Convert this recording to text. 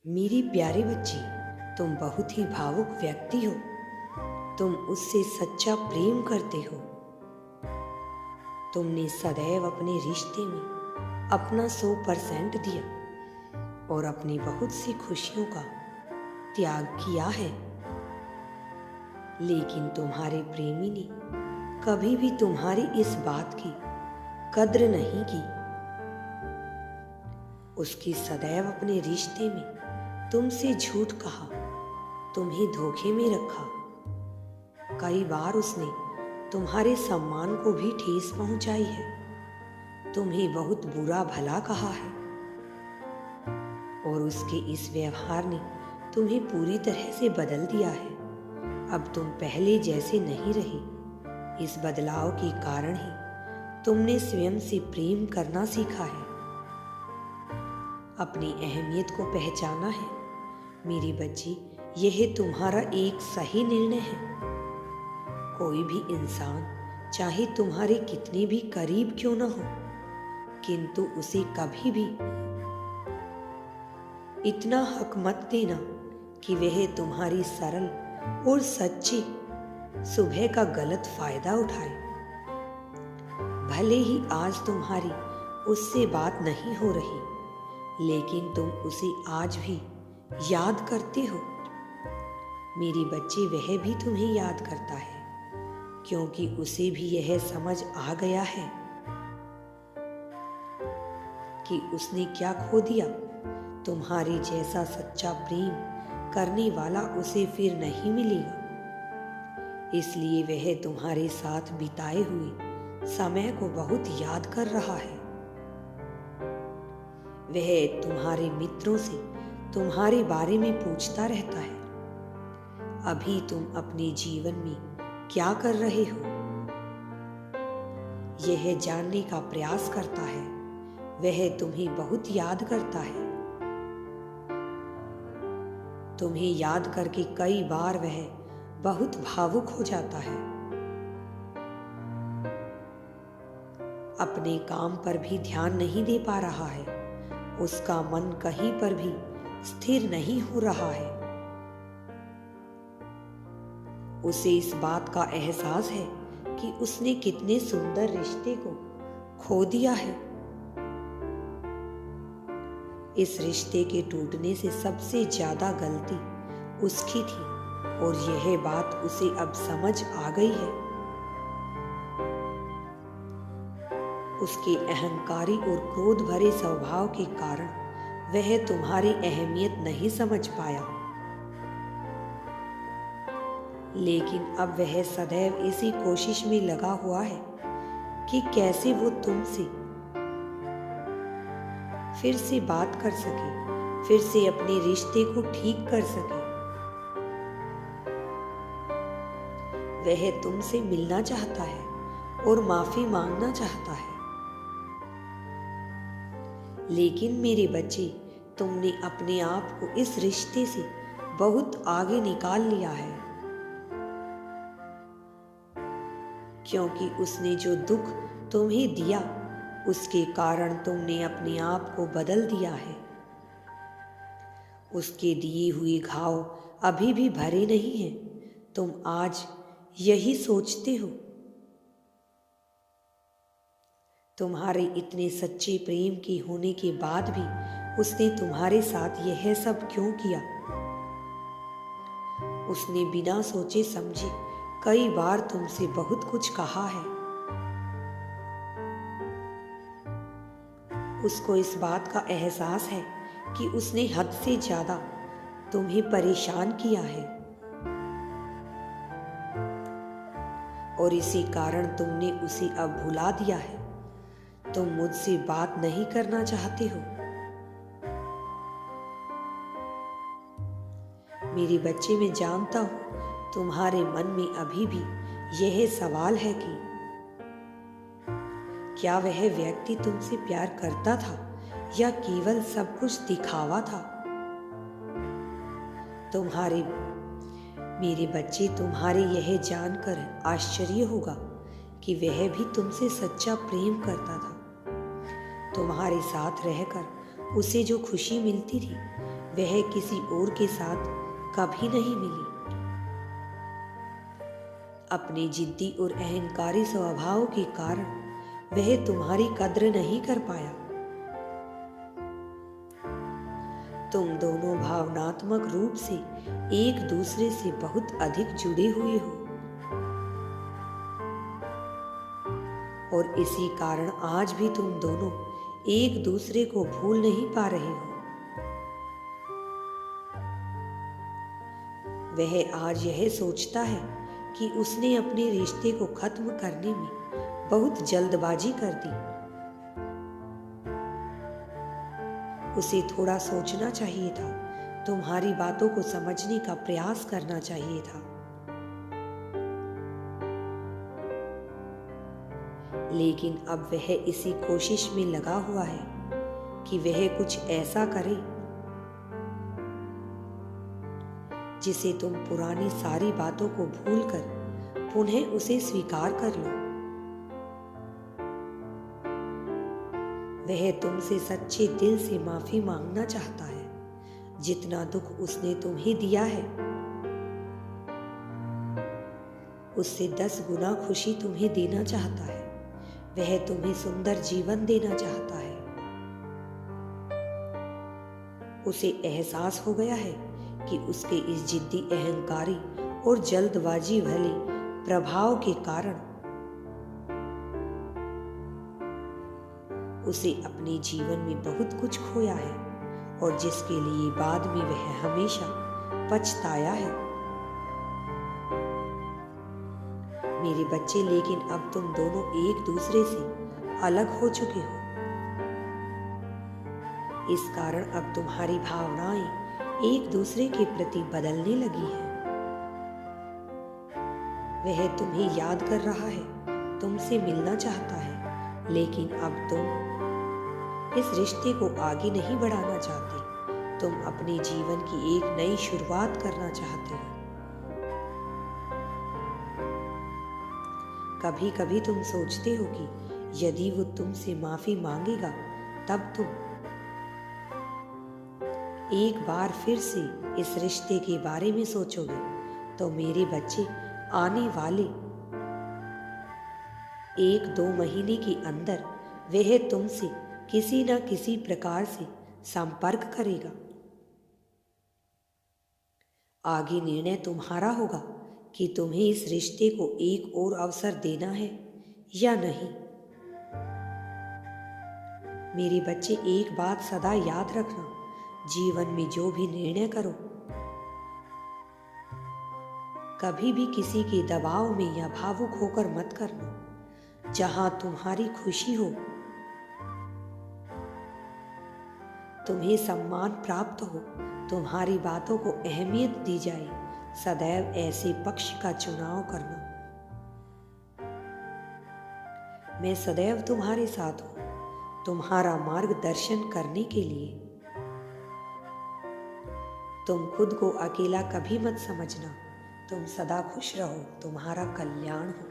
मेरी प्यारी बच्ची, तुम बहुत ही भावुक व्यक्ति हो। तुम उससे सच्चा प्रेम करते हो। तुमने सदैव अपने रिश्ते में अपना 100% दिया और अपनी बहुत सी खुशियों का त्याग किया है। लेकिन तुम्हारे प्रेमी ने कभी भी तुम्हारी इस बात की कद्र नहीं की। उसकी सदैव अपने रिश्ते में तुमसे झूठ कहा, तुम्हें धोखे में रखा। कई बार उसने तुम्हारे सम्मान को भी ठेस पहुंचाई है, तुम्हें बहुत बुरा भला कहा है और उसके इस व्यवहार ने तुम्हें पूरी तरह से बदल दिया है। अब तुम पहले जैसे नहीं रहे। इस बदलाव के कारण ही तुमने स्वयं से प्रेम करना सीखा है, अपनी अहमियत को पहचाना है। मेरी बच्ची, यह तुम्हारा एक सही निर्णय है। कोई भी इंसान चाहे तुम्हारे कितने भी करीब क्यों न हो, किंतु उसे कभी भी इतना हक मत देना कि वह तुम्हारी सरल और सच्ची सुबह का गलत फायदा उठाए। भले ही आज तुम्हारी उससे बात नहीं हो रही, लेकिन तुम उसे आज भी याद करते हो। मेरी बच्ची, वह भी तुम्हें याद करता है, क्योंकि उसे भी यह समझ आ गया है कि उसने क्या खो दिया। तुम्हारे जैसा सच्चा प्रेम करने वाला उसे फिर नहीं मिलेगा। इसलिए वह तुम्हारे साथ बिताए हुए समय को बहुत याद कर रहा है। वह तुम्हारे मित्रों से तुम्हारे बारे में पूछता रहता है, अभी तुम अपने जीवन में क्या कर रहे हो, यह जानने का प्रयास करता है। वह तुम्हें बहुत याद करता है। तुम्हें याद करके कई बार वह बहुत भावुक हो जाता है। अपने काम पर भी ध्यान नहीं दे पा रहा है। उसका मन कहीं पर भी स्थिर नहीं हो रहा है। उसे इस बात का एहसास है कि उसने कितने सुंदर रिश्ते को खो दिया है। इस रिश्ते के टूटने से सबसे ज्यादा गलती उसकी थी और यह बात उसे अब समझ आ गई है। उसके अहंकारी और क्रोध भरे स्वभाव के कारण वह तुम्हारी अहमियत नहीं समझ पाया। लेकिन अब वह सदैव इसी कोशिश में लगा हुआ है कि कैसे वो तुमसे फिर से बात कर सके, फिर से अपने रिश्ते को ठीक कर सके। वह तुमसे मिलना चाहता है और माफी मांगना चाहता है। लेकिन मेरे बच्चे, तुमने अपने आप को इस रिश्ते से बहुत आगे निकाल लिया है, क्योंकि उसने जो दुख तुम्हें दिया उसके कारण तुमने अपने आप को बदल दिया है। उसके दिए हुए घाव अभी भी भरे नहीं हैं। तुम आज यही सोचते हो। तुम्हारे इतने सच्चे प्रेम के होने के बाद भी उसने तुम्हारे साथ यह सब क्यों किया? उसने बिना सोचे समझे कई बार तुमसे बहुत कुछ कहा है। उसको इस बात का एहसास है कि उसने हद से ज्यादा तुम्हें परेशान किया है और इसी कारण तुमने उसे अब भुला दिया है। तुम मुझसे बात नहीं करना चाहते हो। मेरे बच्चे, मैं जानता हूं तुम्हारे मन में अभी भी यह सवाल है कि क्या वह व्यक्ति तुमसे प्यार करता था या केवल सब कुछ दिखावा था? मेरे बच्चे, तुम्हारे यह जानकर आश्चर्य होगा कि वह भी तुमसे सच्चा प्रेम करता था। तुम्हारे साथ रहकर उसे जो खुशी मिलती थी वह किसी और के साथ कभी नहीं मिली। अपने जिद्दी और अहंकारी स्वभाव के कारण वह तुम्हारी कद्र नहीं कर पाया। तुम दोनों भावनात्मक रूप से एक दूसरे से बहुत अधिक जुड़े हुए हो और इसी कारण आज भी तुम दोनों एक दूसरे को भूल नहीं पा रहे हो। वह आज यह सोचता है कि उसने अपने रिश्ते को खत्म करने में बहुत जल्दबाजी कर दी। उसे थोड़ा सोचना चाहिए था, तुम्हारी बातों को समझने का प्रयास करना चाहिए था। लेकिन अब वह इसी कोशिश में लगा हुआ है कि वह कुछ ऐसा करे जिसे तुम पुरानी सारी बातों को भूलकर पुनः उसे स्वीकार कर लो। वह तुमसे सच्चे दिल से माफी मांगना चाहता है। जितना दुख उसने तुम्हें दिया है उससे 10 गुना खुशी तुम्हें देना चाहता है। वह तुम्हें सुंदर जीवन देना चाहता है। उसे एहसास हो गया है कि उसके इस जिद्दी, अहंकारी और जल्दबाजी भरे प्रभाव के कारण उसे अपने जीवन में बहुत कुछ खोया है और जिसके लिए बाद में वह हमेशा पछताया है। मेरे बच्चे, लेकिन अब तुम दोनों एक दूसरे से अलग हो चुके हो। इस कारण अब तुम्हारी भावनाएं एक दूसरे के प्रति बदलने लगी है। वह तुम्हें याद कर रहा है, तुमसे मिलना चाहता है, लेकिन अब तुम इस रिश्ते को आगे नहीं बढ़ाना चाहते। तुम अपने जीवन की एक नई शुरुआत करना चाहते हो। कभी कभी तुम सोचते हो कि यदि वो तुमसे माफी मांगेगा तब तुम एक बार फिर से इस रिश्ते के बारे में सोचोगे। तो मेरे बच्चे, आने वाले 1-2 महीने के अंदर वह तुमसे किसी न किसी प्रकार से संपर्क करेगा। आगे निर्णय तुम्हारा होगा कि तुम्हें इस रिश्ते को एक और अवसर देना है या नहीं। मेरे बच्चे, एक बात सदा याद रखना, जीवन में जो भी निर्णय करो कभी भी किसी के दबाव में या भावुक होकर मत करना। जहां तुम्हारी खुशी हो, तुम्हें सम्मान प्राप्त हो, तुम्हारी बातों को अहमियत दी जाए, सदैव ऐसे पक्ष का चुनाव करना। मैं सदैव तुम्हारे साथ हूं, तुम्हारा मार्गदर्शन करने के लिए। तुम खुद को अकेला कभी मत समझना। तुम सदा खुश रहो, तुम्हारा कल्याण हो।